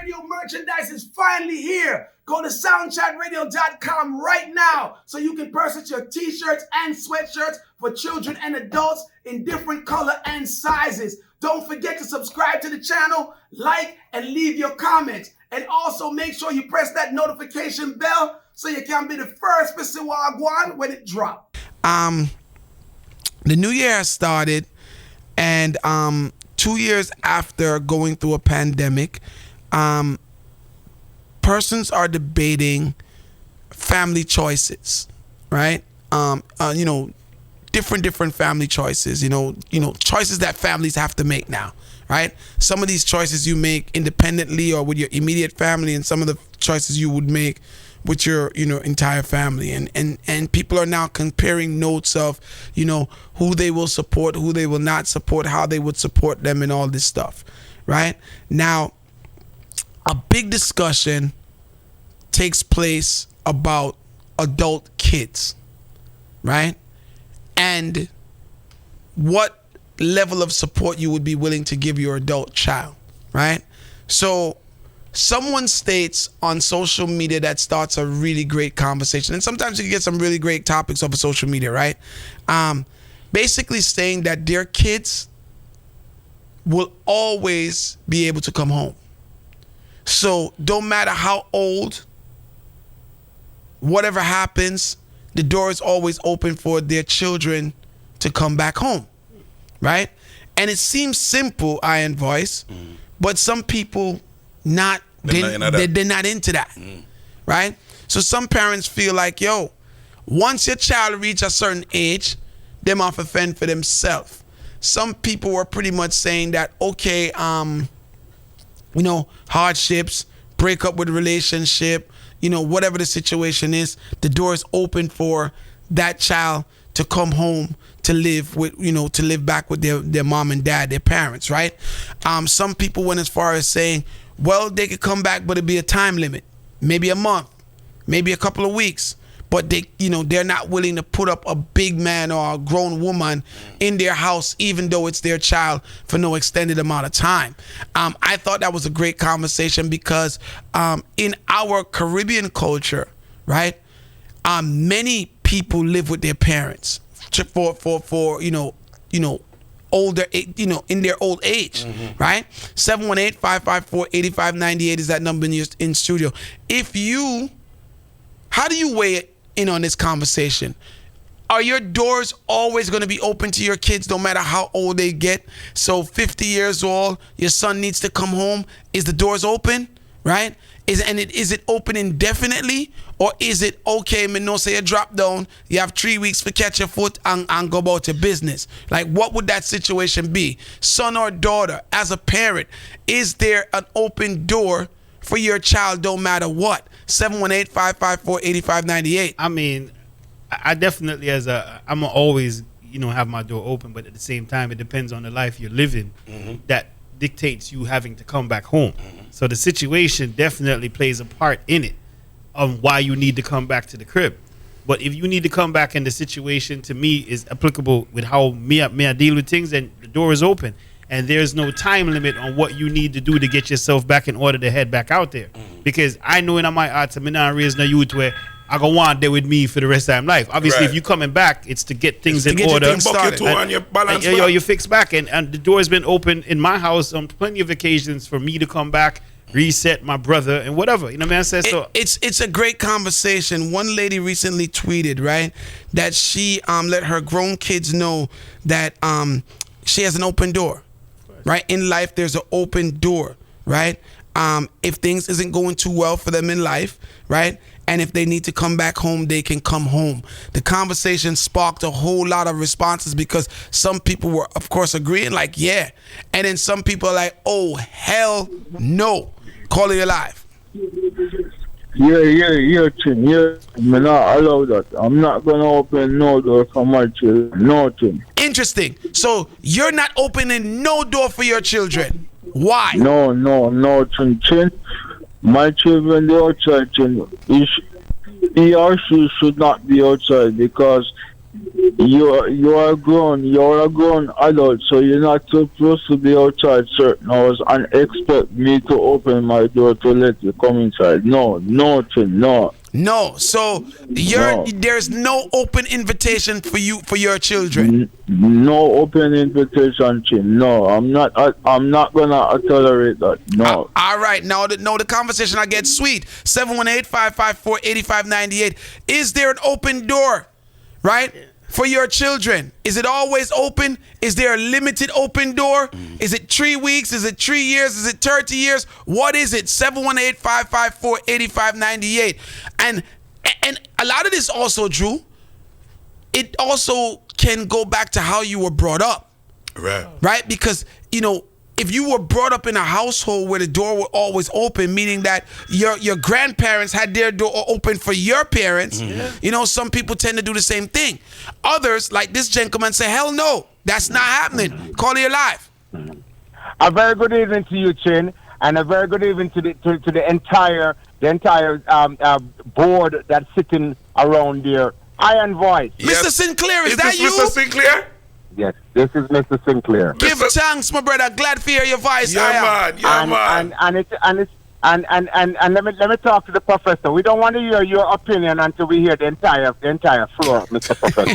Radio merchandise is finally here. Go to soundchatradio.com right now so you can purchase your t-shirts and sweatshirts for children and adults in different color and sizes. Don't forget to subscribe to the channel, like, and leave your comments. And also make sure you press that notification bell so you can be the first to see Wagwan when it drops. The new year has started, and 2 years after going through a pandemic, persons are debating family choices, right? Different family choices, choices that families have to make now, right? Some of these choices you make independently or with your immediate family, and some of the choices you would make with your entire family, and people are now comparing notes of who they will support, who they will not support, how they would support them, and all this stuff. Right now, a big discussion takes place about adult kids, right? And what level of support you would be willing to give your adult child, right? So someone states on social media that starts a really great conversation, and sometimes you can get some really great topics over social media, right? Basically saying that their kids will always be able to come home. So don't matter how old, whatever happens, the door is always open for their children to come back home, right? And it seems simple, Iron Voice, but some people they're not into that, right? So some parents feel like, once your child reach a certain age, them off to fend for themselves. Some people were pretty much saying that, okay, hardships, break up with relationship, whatever the situation is, the door is open for that child to come home to live with, to live back with their mom and dad, their parents, right? Some people went as far as saying, well, they could come back, but it'd be a time limit, maybe a month, maybe a couple of weeks. But they're not willing to put up a big man or a grown woman in their house, even though it's their child, for no extended amount of time. I thought that was a great conversation because in our Caribbean culture, right, many people live with their parents for older, in their old age, right? 718-554-8598 is that number in studio. How do you weigh it in on this conversation? Are your doors always going to be open to your kids no matter how old they get? So 50 years old, your son needs to come home. Is the doors open, right? Is it open indefinitely, or is it okay, me no say you drop down, you have 3 weeks to catch your foot and go about your business? Like, what would that situation be? Son or daughter, as a parent, is there an open door for your child no matter what? 718-554-8598. I mean, I definitely, I'm always, have my door open, but at the same time, it depends on the life you're living that dictates you having to come back home. So the situation definitely plays a part in it on why you need to come back to the crib. But if you need to come back and the situation, to me, is applicable with how me I deal with things, then the door is open. And there's no time limit on what you need to do to get yourself back in order to head back out there. Because I know in my heart, I'm not raising a youth where I go on there with me for the rest of my life. Obviously, if you're coming back, it's to get things in order. You fix back. And the door has been open in my house on plenty of occasions for me to come back, reset my brother, and whatever. You know what I'm saying? So it's a great conversation. One lady recently tweeted, right, that she let her grown kids know that she has an open door. Right? In life, there's an open door, right? If things isn't going too well for them in life, right? And if they need to come back home, they can come home. The conversation sparked a whole lot of responses because some people were, of course, agreeing, like, yeah. And then some people are like, oh, hell no. Call it alive. Yeah, Chin. Yeah, I'm not allow that. I'm not going to open no door for my children. Nothing. Interesting. So you're not opening no door for your children. Why? No, Chin. My children, they outside, Chin. He or she should not be outside because you're a grown adult, so you're not supposed to be outside certain hours and expect me to open my door to let you come inside. No, nothing, no. No, so there's no open invitation for your children. No open invitation, Chin. No, I'm not gonna tolerate that. No. All right, now the conversation I get sweet. 718-554-8598. Is there an open door, right, for your children? Is it always open? Is there a limited open door? Is it 3 weeks? Is it 3 years? Is it 30 years? What is it? 718-554-8598. And a lot of this also, Drew, it also can go back to how you were brought up. Right? Because, if you were brought up in a household where the door was always open, meaning that your grandparents had their door open for your parents, some people tend to do the same thing. Others, like this gentleman, say, hell no, that's not happening. Call you live. A very good evening to you, Chin, and a very good evening to the entire board that's sitting around there. Iron Voice. Yes. Mr. Sinclair, is that you? Mr. Sinclair? Yes, this is Mr. Sinclair. Give thanks, my brother. Glad to hear your voice. Man. And let me talk to the professor. We don't want to hear your opinion until we hear the entire floor, Mr. Professor.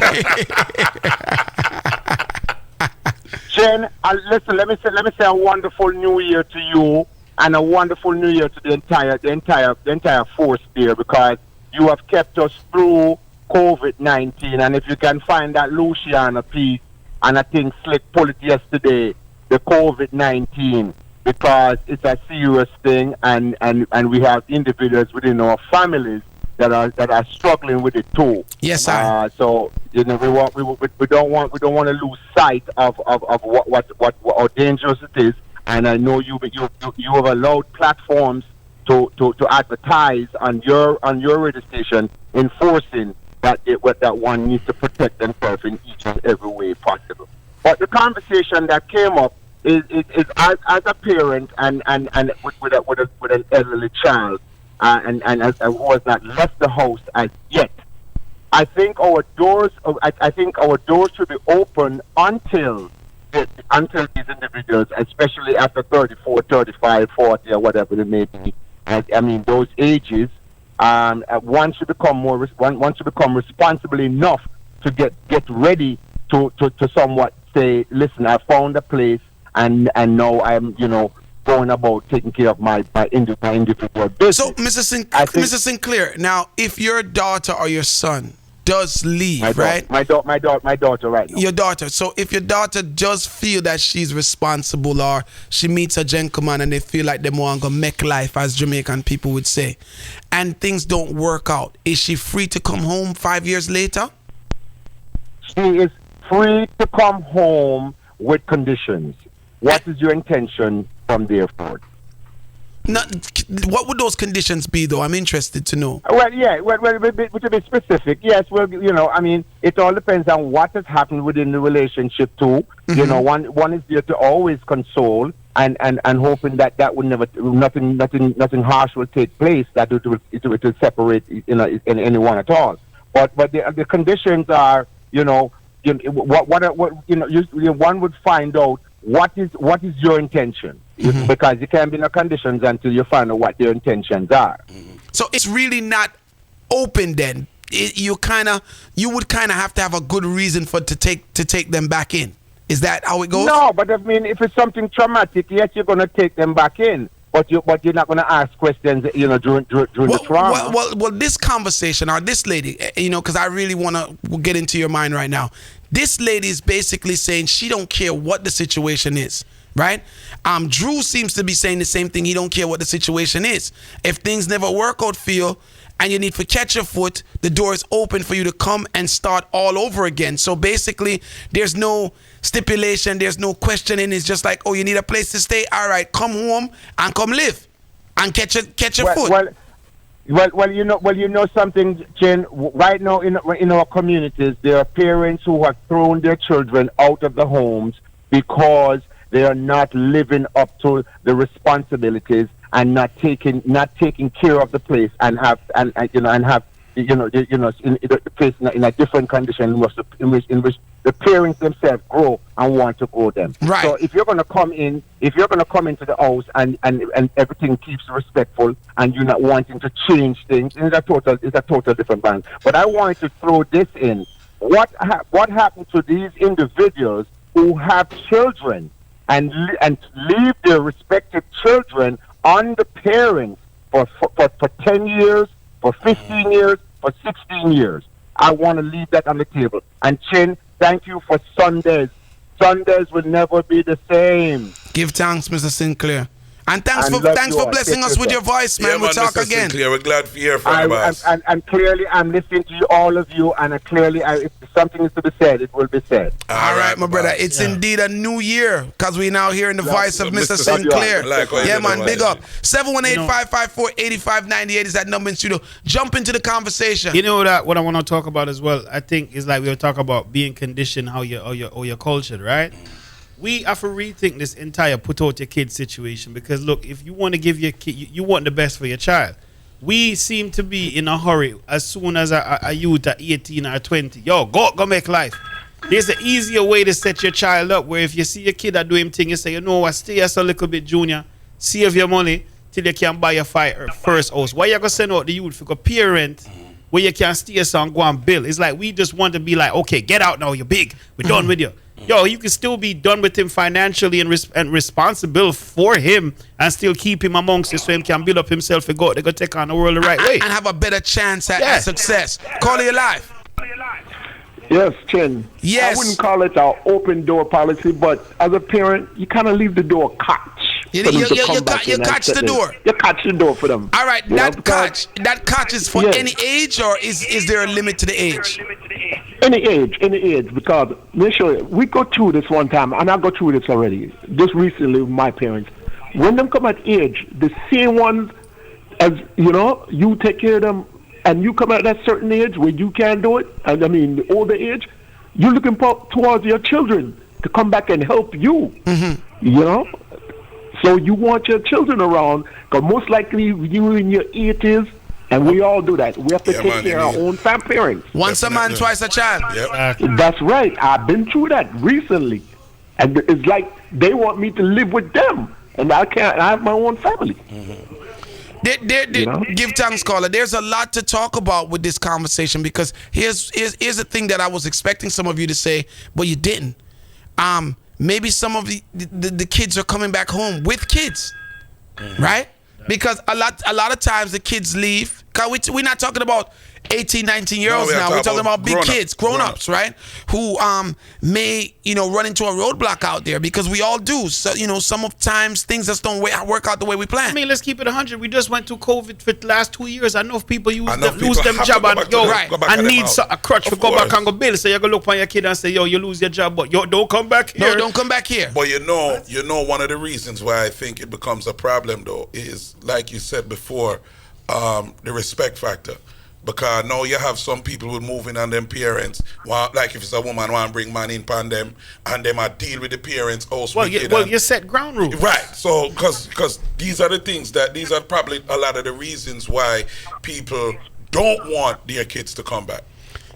Jen, listen. Let me say a wonderful New Year to you, and a wonderful New Year to the entire force there, because you have kept us through COVID-19, and if you can find that Luciana piece, and I think Slick pulled it yesterday, the COVID-19, because it's a serious thing, and we have individuals within our families that are struggling with it too. Yes, sir. So we don't want to lose sight of what how dangerous it is, and I know you have allowed platforms to advertise on your radio station, enforcing that one needs to protect themselves in each and every way possible. But the conversation that came up is as a parent and with an elderly child and as who has not left the house as yet. I think our doors should be open until these individuals, especially after 34, 35, 40, or whatever they may be. Those ages. One should become responsible enough to get ready to somewhat say, listen, I found a place and now I'm going about taking care of my individual business. So, Mr. Sinclair, now if your daughter or your son does leave, right? My daughter right now. Your daughter. So if your daughter does feel that she's responsible, or she meets a gentleman and they feel like they want to make life, as Jamaican people would say, and things don't work out, is she free to come home 5 years later? She is free to come home with conditions. What is your intention from there forward? What would those conditions be, though? I'm interested to know. Well, yeah. Well, to be specific, yes. Well, it all depends on what has happened within the relationship too. Mm-hmm. One is there to always console and hoping that would never nothing harsh will take place, that it will separate anyone at all. But the conditions are one would find out what is your intention. Mm-hmm. Because you can't be in the conditions until you find out what their intentions are. Mm-hmm. So it's really not open then. You would kind of have to have a good reason to take them back in. Is that how it goes? No, but if it's something traumatic, yes, you're going to take them back in. But you're not going to ask questions, during the trauma. Well, this conversation, or this lady, because I really want to get into your mind right now. This lady is basically saying she don't care what the situation is. Right? Drew seems to be saying the same thing. He don't care what the situation is. If things never work out for you and you need to catch your foot, the door is open for you to come and start all over again. So basically, there's no stipulation. There's no questioning. It's just like, oh, you need a place to stay? All right, come home and come live and catch your foot. Something, Jen. Right now in our communities, there are parents who have thrown their children out of the homes because they are not living up to the responsibilities and not taking care of the place and have placed in a different condition in which the parents themselves grow and want to grow them. Right. So if you're going to come into the house and everything keeps respectful and you're not wanting to change things, it's a total different band. But I want to throw this in. What happened to these individuals who have children and leave their respective children on the parents for 10 years, for 15 years, for 16 years? I want to leave that on the table. And Chin, thank you for Sundays. Sundays will never be the same. Give thanks, Mr. Sinclair. And thanks for blessing us with your voice, man. We'll talk Mr. again. Sinclair, we're glad to hear from you, boss. And clearly, I'm listening to all of you, and if something is to be said, it will be said. All right, my brother. It's indeed a new year because we're now hearing the voice of Mr. Sinclair. Yeah, man, big up. 718-554-8598 is that number in studio. Jump into the conversation. You know that what I want to talk about as well, I think, is like we were talking about being conditioned, how you're cultured, right? We have to rethink this entire put out your kid situation because look, if you want to give your kid, you want the best for your child. We seem to be in a hurry as soon as a youth at 18 or 20. Yo, go make life. There's an easier way to set your child up where if you see your kid that do him thing, you say, you know what, stay as a little bit junior, save your money till you can buy your first house. Why you going to send out the youth for a parent where you can stay as and go and build? It's like we just want to be like, okay, get out now, you're big. We're done with you. Yo, you can still be done with him financially and responsible for him and still keep him amongst us so he can build up himself and go take on the world the right way. And have a better chance at success. Call it alive. Yes, Chin. Yes. I wouldn't call it an open door policy, but as a parent, you kind of leave the door catch. You catch the door. You catch the door for them. All right, that catch is for any age, or is there a limit to the age? Any age, because let me show you. We go through this one time, and I go through this already, just recently with my parents. When them come at age, the same ones as, you take care of them, and you come at that certain age where you can't do it, and I mean, the older age, you're looking towards your children to come back and help you, So you want your children around, because most likely you in your 80s, and we all do that. We have to take care of our own parents. Once a man, twice a child. Yep. That's right. I've been through that recently. And it's like they want me to live with them. And I can't. I have my own family. Give thanks, caller. There's a lot to talk about with this conversation because here's the thing that I was expecting some of you to say, but you didn't. Maybe some of the kids are coming back home with kids, right? Because a lot of times the kids leave. Cause we're not talking about 18, 19-year-olds now. We're talking about big kids, grown-ups, right? Who may, run into a roadblock out there because we all do. So, sometimes things just don't work out the way we plan. I mean, let's keep it 100. We just went through COVID for the last 2 years. I know if people lose them job and need a crutch to go back and go build. So you're going to look on your kid and say, yo, you lose your job, but don't come back here. No, don't come back here. But one of the reasons why I think it becomes a problem, though, is, like you said before, the respect factor. Because now you have some people who moving on them parents. Like if it's a woman want to bring man in upon them, and them a deal with the parents also. You set ground rules. Right. So because these are the things these are probably a lot of the reasons why people don't want their kids to come back.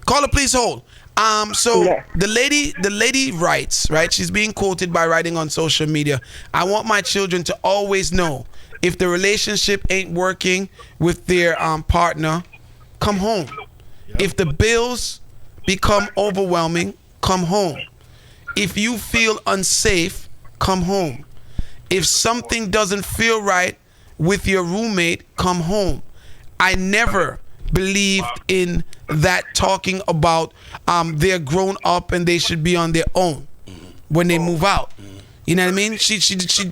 Caller, please hold. The lady writes, right? She's being quoted by writing on social media. I want my children to always know if the relationship ain't working with their partner, come home. If the bills become overwhelming, come home. If you feel unsafe, come home. If something doesn't feel right with your roommate, come home. I never believed in that talking about they're grown up and they should be on their own when they move out. You know what I mean?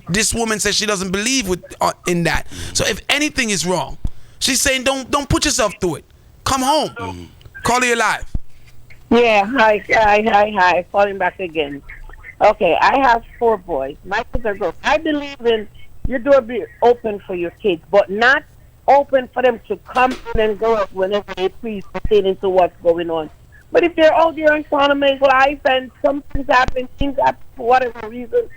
This woman says she doesn't believe in that. So if anything is wrong, she's saying don't put yourself through it. Come home. Call you live. Yeah, hi. Calling back again. Okay, I have 4 boys. My kids are grown. I believe in your door be open for your kids, but not open for them to come in and go out whenever they please pertaining to what's going on. But if they're out there and trying to make life and something's happening, things happen for whatever reason,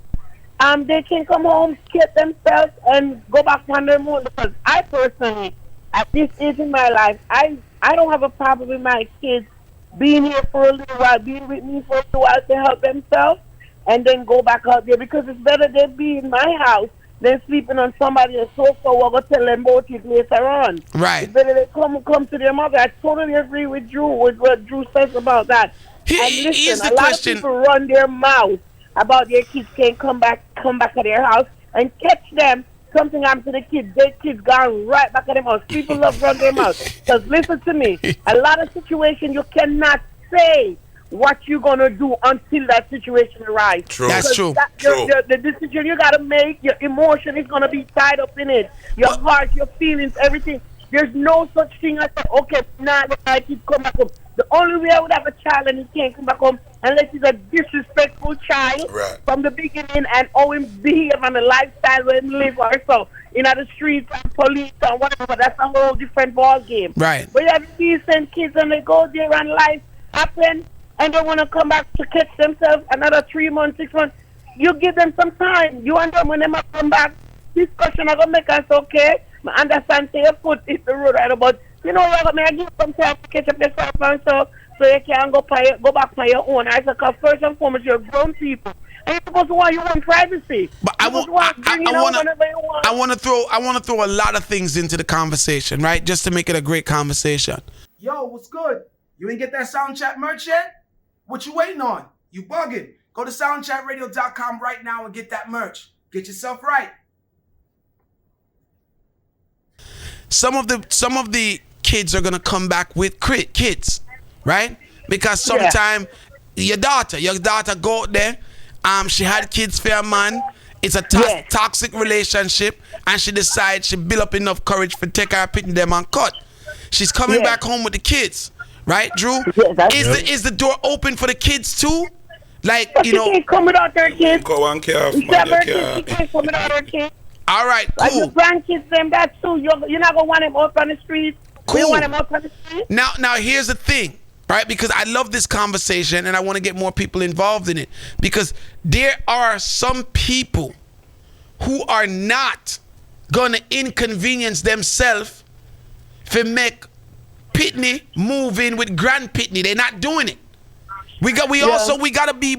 they can come home, get themselves, and go back on their own. Because I personally, at this age in my life, I I don't have a problem with my kids being here for a little while, being with me for a little while to help themselves, and then go back out there, because it's better they be in my house than sleeping on somebody else's sofa. We're going to tell them about it later on. Right. It's better they come to their mother. I totally agree with Drew, with what Drew says about that. And Here's listen, the a lot question. of people run their mouth about their kids can't come back to their house and catch them. Something happened to the kids. Their kids gone right back at their house. People love run their mouth. Because listen to me, a lot of situations you cannot say what you're gonna do until that situation arrives. True. That's true. True. The decision you gotta make, your emotion is gonna be tied up in it. Your heart, your feelings, everything. There's no such thing as okay, now my kids come back home. The only way I would have a child and he can't come back home unless he's a disrespectful child from the beginning, and owe him behave on the lifestyle where he live or so in the streets and police or whatever. That's a whole different ball game. Right. But you have decent kids and they go there and life happen and they want to come back to catch themselves another 3 months, 6 months. You give them some time. You and them, when they might come back, discussion are going to make us okay. I understand say your foot is the road right, but you know what, I give some time to catch up yourself and so you can go back by your own. Because first and foremost, you're grown people. And you're supposed to want your own privacy. But I want to throw a lot of things into the conversation, right? Just to make it a great conversation. Yo, what's good? You ain't get that Sound Chat merch yet? What you waiting on? You bugging. Go to soundchatradio.com right now and get that merch. Get yourself right. Some of the kids are gonna come back with kids, right? Because sometime your daughter go out there, she had kids for a man. It's a toxic relationship, and she decides she build up enough courage for take her picking them and cut. She's coming back home with the kids, right, Drew? Is the door open for the kids too? Like, but you can't come without their kids. Go on, care. She can't come without her kids. All right, cool. Like your grandkids, them that too. You're not gonna want them out on the street. Cool. You want them out on the street. Now here's the thing, right? Because I love this conversation and I want to get more people involved in it. Because there are some people who are not gonna inconvenience themselves to make Pitney move in with Grand Pitney. They're not doing it. We gotta be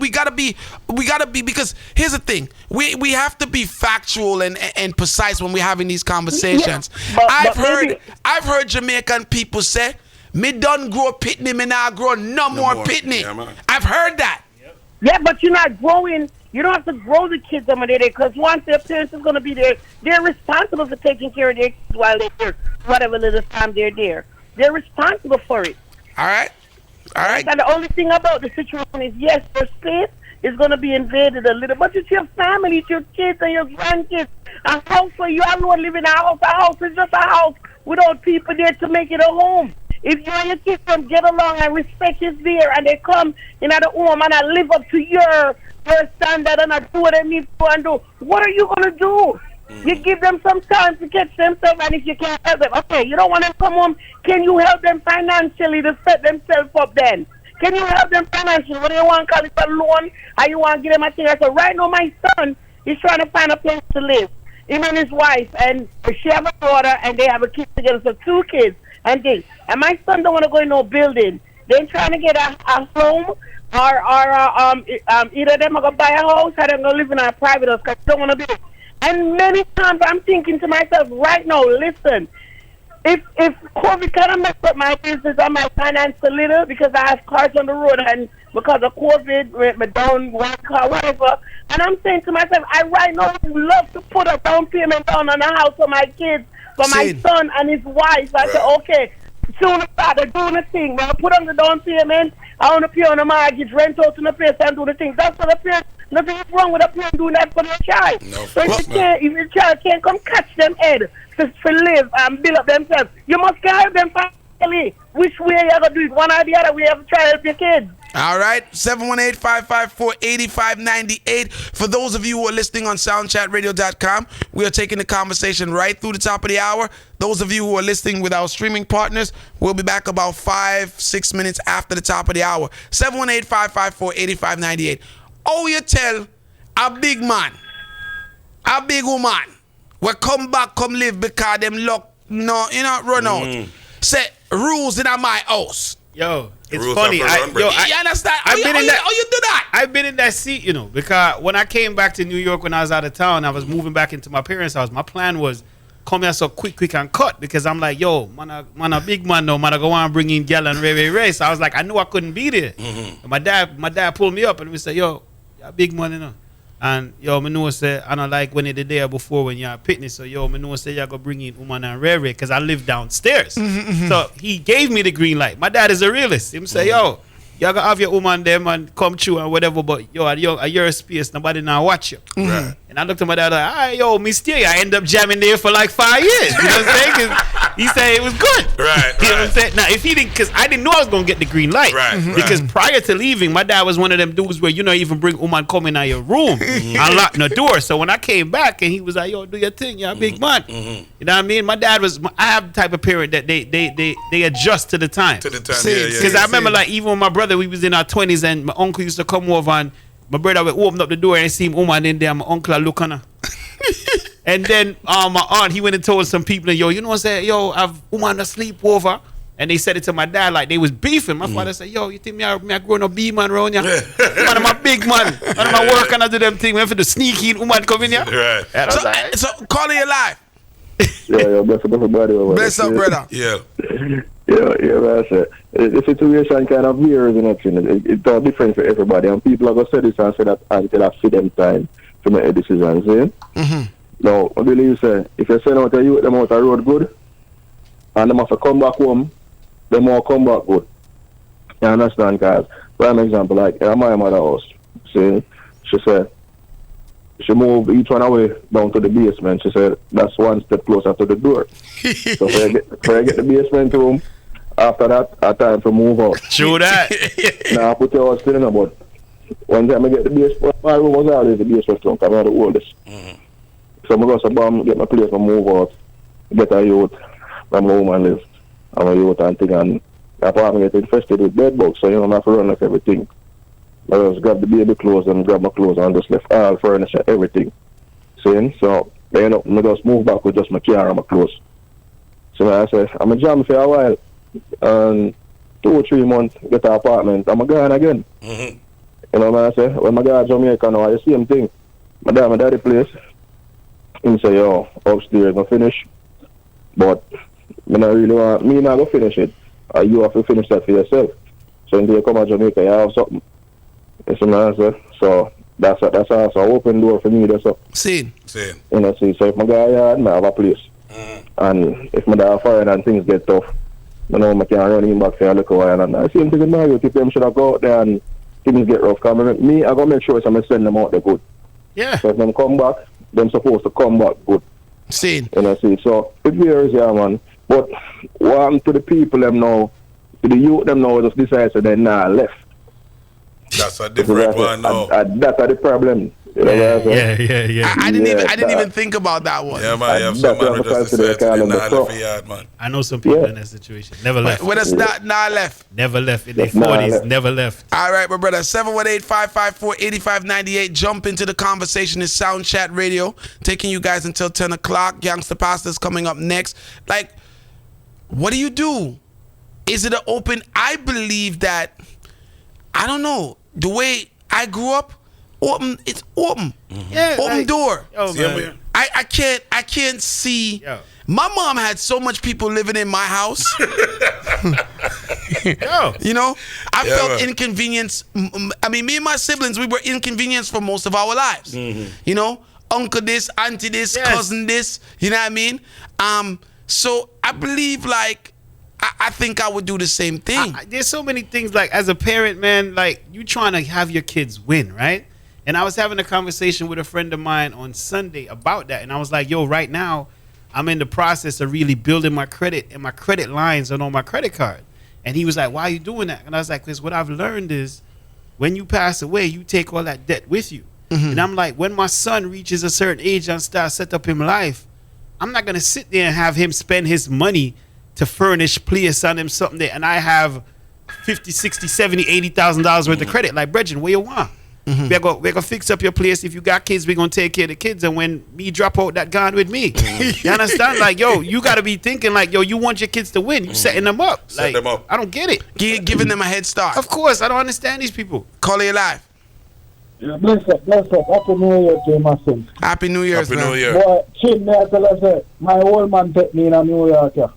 because here's the thing. We have to be factual and precise when we're having these conversations. Yeah, I've heard Jamaican people say, me done grow Pitney, me now grow no more Pitney. Yeah, I've heard that. Yeah, but you're not growing. You don't have to grow the kids over there because once their parents is going to be there, they're responsible for taking care of their kids while they're there, whatever little time they're there. They're responsible for it. All right. And the only thing about the situation is, yes, your space is going to be invaded a little, but it's your family, it's your kids and your grandkids. A house where you have no one living in a house is just a house without people there to make it a home. If you and your kids don't get along and respect is there and they come in the home and live up to your standard and do what they need to and do, what are you going to do? You give them some time to catch themselves, and if you can't help them, okay, you don't want them to come home, can you help them financially to set themselves up then? Can you help them financially? What do you want to call it, a loan? Or you want to give them a thing? So right now my son is trying to find a place to live. Him and his wife, and she have a daughter, and they have a kid together, so 2 kids. And my son don't want to go in no building. They're trying to get a home, or either them are going to buy a house or they're going to live in a private house because they don't want to be. And many times I'm thinking to myself right now, listen, if COVID kind of messed up my business and my finance a little because I have cars on the road and because of COVID, my down one car, whatever. And I'm saying to myself, I right now would love to put a down payment down on a house for my kids, for my son and his wife. I said, okay, soon as they're doing the thing, when I put on the down payment, I want to pay on the mortgage, rent out to the place and do the thing. That's what the parents, nothing is wrong with the parents doing that for their child. No, so if your child can't come catch them head to live and build up themselves, you must help them financially. Which way you have to do it? One or the other way you have to try to help your kids. All right, 718-554-8598. For those of you who are listening on soundchatradio.com, we are taking the conversation right through the top of the hour. Those of you who are listening with our streaming partners, we'll be back about 5-6 minutes after the top of the hour. 718-554-8598. Oh, you tell a big man, a big woman, we come back, come live because them luck, no, you know, run out. Say, rules in my house. Yo, it's Rules funny. are for run, bro. You understand? I've been in that. Oh, you do that? I've been in that seat, you know, because when I came back to New York when I was out of town, I was moving back into my parents' house. My plan was come here so quick and cut because I'm like, yo, man, a big man now, man, I go on bring in gal and Ray. So I was like, I knew I couldn't be there. And my dad pulled me up and we said, yo, you're a big man, you know. And yo, me know say I don't like when it the day before when you're at picnic. So yo, me know say you're gonna bring in Woman and Ray because I live downstairs. So he gave me the green light. My dad is a realist. Him say, yo, you gonna have your woman them and come through and whatever, but yo, at your space, nobody now watch you. Right. And I looked at my dad like, all right, yo, me stay. I end up jamming there for like 5 years. You know what I'm saying? 'Cause he said it was good. Right, You know what I'm right. saying? Now, if he didn't, because I didn't know I was going to get the green light. Right, Because right. prior to leaving, my dad was one of them dudes where you don't even bring woman come in your room and lock the door. So when I came back and he was like, yo, do your thing. You're a big man. You know what I mean? My dad was, I have the type of parent that they adjust to the time. To the time, See, yeah. Because I remember, like, even with my brother, we was in our 20s, and my uncle used to come over, and my brother would open up the door and see him woman in there. And my uncle would look on her. And then my aunt, he went and told some people, yo, you know what I'm saying? Yo, I've woman to sleep over. And they said it to my dad like they was beefing. My father said, yo, you think me a grown up B-man around here? Man, I'm a big man. Man, I'm a work and I do them thing. We have to do sneaky woman come in here. Right. And I was like, So calling you live. Yeah, bless up everybody over Bless there. up, brother. Yeah. Yeah, man. I said, the situation kind of varies in action. It's all different for everybody. And people are going to say this and say that until I see them time to make a decision. See? Now, I believe, say, if you send out a youth, them out the road good, and them have to come back home, them all come back good. You understand? Because, for an example, like, at my mother's house, see, she said, she moved each one away down to the basement. She said, that's one step closer to the door. So, for you get the basement room, after that, a time to move out. true that. Now, I put your house still in, but one time I get the basement, my room was always the basement room, because I'm the oldest. So, I go to bomb, get my place, I move out, get a youth, where my woman live, and my youth and thing, and the apartment get infested with bed bugs, so, you know, I have to run like everything. I just grab the baby clothes and grab my clothes and just left all furniture, everything. See? So, I end up, I just move back with just my car and my clothes. So, I said, I'm a jam for a while, and 2 or 3 months, get an apartment, I'm gone again. You know what I say? When I go to Jamaica now, the same thing. My daddy place, he say, yo, upstairs, I finish. But I don't really want, me not go finish it. You have to finish that for yourself. So until you come to Jamaica, you have something. You see what I say? So that's also an open door for me. That's up. See. You know, see, so if my guy yard, I have a place. And if my dad foreign and things get tough, I know I can run him back for a little while. And I see him thinking, my youth, if them should have go out there and things get rough. Because me, I got to make sure I'm send them out there good. Yeah. So if them come back, them supposed to come back good. See. You know, see, so it varies, yeah, man. But one to the people them now, to the youth them now, just decide so they nah left. That's a different one now. That's the problem. You know what I'm saying? Yeah. I didn't even think about that one. Yeah, man. You have some man who just decide to not left the yard, man. I know some people in that situation. Never left. When it's not left. Never left. In their Nah 40s, left. never left. All right, my brother. 718-554-8598. Jump into the conversation. It's Sound Chat Radio, taking you guys until 10 o'clock. Youngster Pastor's coming up next. Like, what do you do? Is it an open? I believe that, I don't know, the way I grew up, open, it's open. Yeah, Open like, door. Yo, man. I can't see. Yo. My mom had so much people living in my house. Yo. You know, I Yeah, felt man. inconvenience. I mean, me and my siblings, we were inconvenienced for most of our lives. You know, uncle this, auntie this, Yes. cousin this. You know what I mean? So I believe, like, I think I would do the same thing. There's so many things, like, as a parent, man, like, you trying to have your kids win, right? And I was having a conversation with a friend of mine on Sunday about that, and I was like, yo, right now, I'm in the process of really building my credit, and my credit lines are on my credit card. And he was like, why are you doing that? And I was like, because what I've learned is when you pass away, you take all that debt with you. And I'm like, when my son reaches a certain age and starts set up in life, I'm not going to sit there and have him spend his money to furnish, place on him something there, and I have $50, $60, $70, $80,000 worth of credit. Like, Brethren, where you want? We're gonna fix up your place. If you got kids, we're gonna take care of the kids. And when me drop out, that gone with me. You understand? Like, yo, you gotta be thinking like, yo, you want your kids to win. You setting them up. Set them up. I don't get it. Giving them a head start. Of course, I don't understand these people. Call it live. Yeah, bless up. Happy New Year to you, my son. Happy New Year's, Happy man. New Year. Boy, Chin, me I tell you, say, my old man take me in New York, yeah.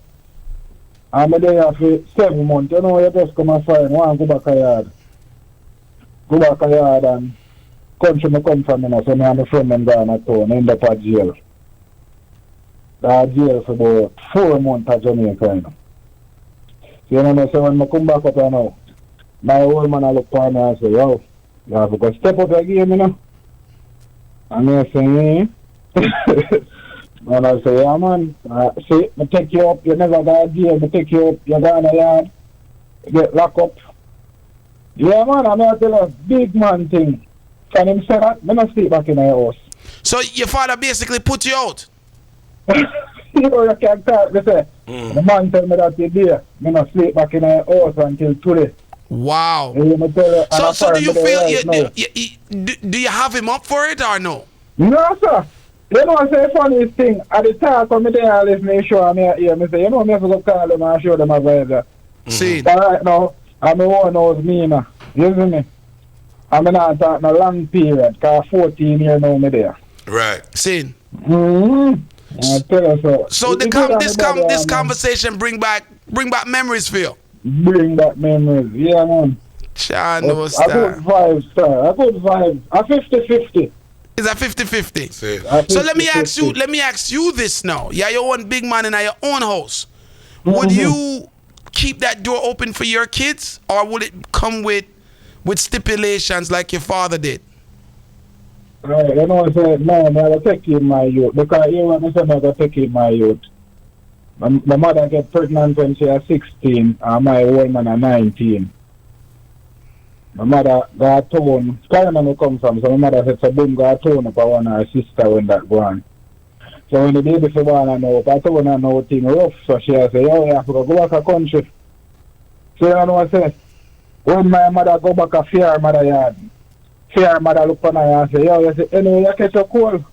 I'm there for 7 months. You know, you just come and find one, go back a yard. Go back a yard and country me come from, you know, so me and my friend them gone at town, end up at jail. That jail for about 4 months at Jamaica, you know. So, you know, so when I come back up now, my old man I look for me and say, yo, you have to go step up your game, you know. And I say, and I say, yeah, man, see, I take you up, you never got a deal, I take you up, you got in a yard, you get locked up. Yeah, man, I'm going to tell you, big man thing. Can him say that? I'm not sleep back in my house. So your father basically put you out? You know, you can't talk, they say. The man tell me that today, I'm not sleep back in my house until today. Wow. And me tell you, and I So do you find feel right now. do you have him up for it or no? No, sir. You know, I say funny thing. At the time, when I there listening show, I hear me say, you know, I have to go call them and show them a brother. See. But right now, I'm the one who's me now. You see me? I'm not talking a long period, because 14 years now me there. Right. See. I tell you so. So this conversation bring back memories for you. Bring back memories. Yeah, man. Chano A good star. vibe, sir. A good vibe. A 50-50. Is that 50-50? See. So let me ask you this now. Yeah, you're one big man in your own house. Would you keep that door open for your kids, or would it come with stipulations like your father did? Right, you know, I said, no, I'm going to take in my youth. Because here when I said I'm going to take in my youth. My mother get pregnant when she was 16, and my old man at 19. My mother got town, Skyman come from, so my mother said, so boom, got town up one of her sister when that go on. So when the baby for born, I know, I told her now thing rough, so she said, oh, you have to go back a country. So you know what I say? When my mother go back a fair mother yard, fair mother look on her and say, yo, you say, anyway, you catch a cold.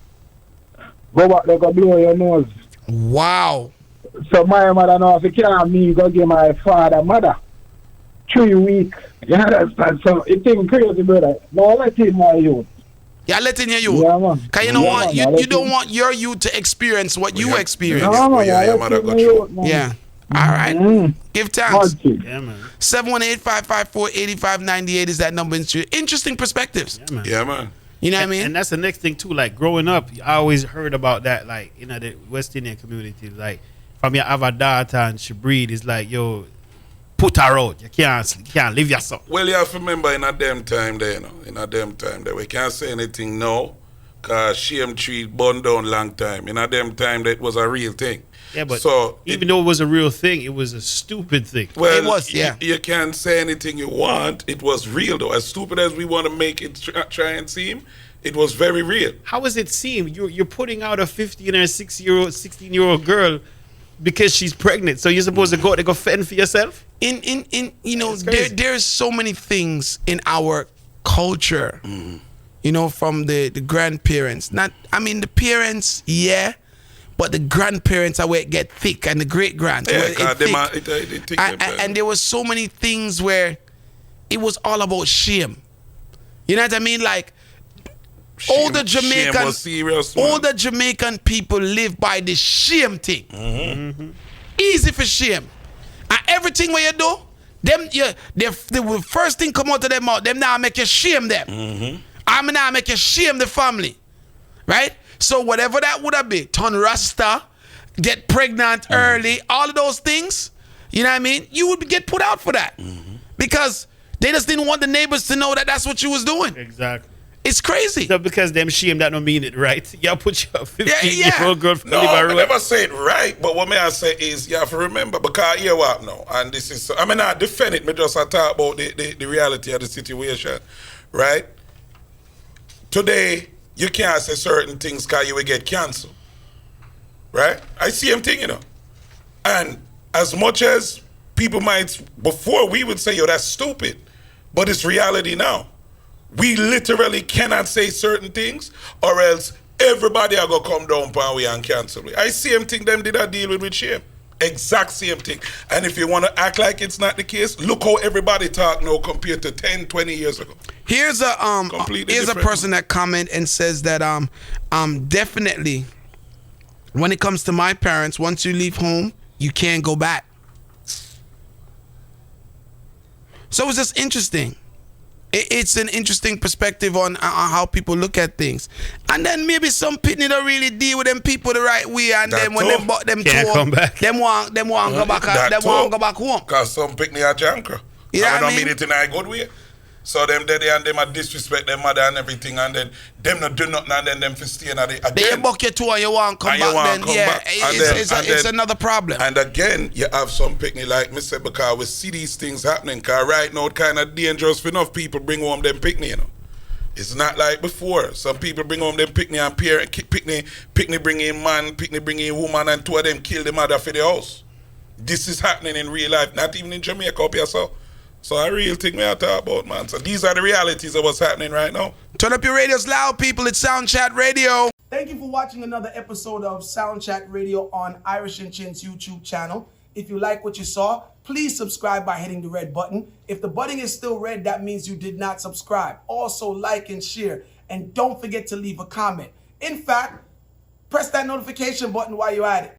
Go back there, go blow your nose. Wow. So my mother now, if you can't me, go give my father mother 3 weeks. You understand? So it thing crazy, brother. Now let in my youth. Yeah, letting your youth. Yeah, man. Cause you know Yeah, what? man, You don't want your youth to experience what you experience. No, man, yeah, let mother in got my you. youth, man. Yeah. All right. Give thanks. Hard thing. Yeah, man. 718-554-8598 is that number. Interesting perspectives. Yeah, man. Yeah, man. You know what I mean? And that's the next thing too. Like growing up, I always heard about that. Like the West Indian community, like from your have a daughter and she breed, it's like, yo, put her out. You can't live yourself. Well, you have to remember in a damn time there, we can't say anything now, cause shame tree burned down long time. In a damn time that was a real thing. Yeah, but so even though it was a real thing, it was a stupid thing. Well, It was, yeah. You can't say anything you want. It was real though. As stupid as we want to make it try and seem, it was very real. How does it seem? You're putting out a 15 or 16-year-old girl because she's pregnant. So you're supposed to go fend for yourself? In you know, there's so many things in our culture, you know, from the grandparents. The parents, yeah, but the grandparents are where it get thick, and the great grands. Yeah, and there was so many things where it was all about shame. You know what I mean? Like older Jamaican people live by the shame thing. Easy for shame. And everything what you do, the first thing come out of their mouth, them now make you shame them. I'm now make you shame the family. Right? So whatever that would have been, turn Rasta, get pregnant early, all of those things, you know what I mean? You would get put out for that. Because they just didn't want the neighbors to know that that's what you was doing. Exactly. It's crazy. So because them shame that don't mean it right. Y'all put your 15-year-old girl from No, the I never say it right, but what may I say is you have to remember, because here what now, and this is, I mean, I defend it, me just I talk about the reality of the situation, right? Today, you can't say certain things because you will get canceled, right? I see him thing, you know. And as much as people might, before we would say, yo, that's stupid, but it's reality now. We literally cannot say certain things, or else everybody are gonna come down upon we and cancel we. I same thing them did I deal with shame. Exact same thing. And if you want to act like it's not the case, look how everybody talk now compared to 10, 20 years ago. Here's a Different. person that comment and says that definitely when it comes to my parents, once you leave home, you can't go back. So it's just interesting. It's an interesting perspective on how people look at things. And then maybe some people don't really deal with them people the right way, and That then when too. they bought them Can't come back. them want go back That go back home. Because some picnic are jankra. Yeah, I I don't mean- mean it in a good way. So them daddy and them a disrespect their mother and everything, and then them not do nothing, and then them for staying at it Then you again. buck your toe and you want come And you back. want Then come yeah, back. And it's then- another problem. And again, you have some picnic like me said, because we see these things happening. Because right now, it kind of dangerous for enough people bring home them picnic, you know. It's not like before. Some people bring home them picnic and picnic bring in man, picnic bring in woman, and two of them kill the mother for the house. This is happening in real life, not even in Jamaica up here, so I real thing me I talk about, man. So these are the realities of what's happening right now. Turn up your radios loud, people. It's Sound Chat Radio. Thank you for watching another episode of Sound Chat Radio on Irish and Chin's YouTube channel. If you like what you saw, please subscribe by hitting the red button. If the button is still red, that means you did not subscribe. Also, like and share. And don't forget to leave a comment. In fact, press that notification button while you're at it.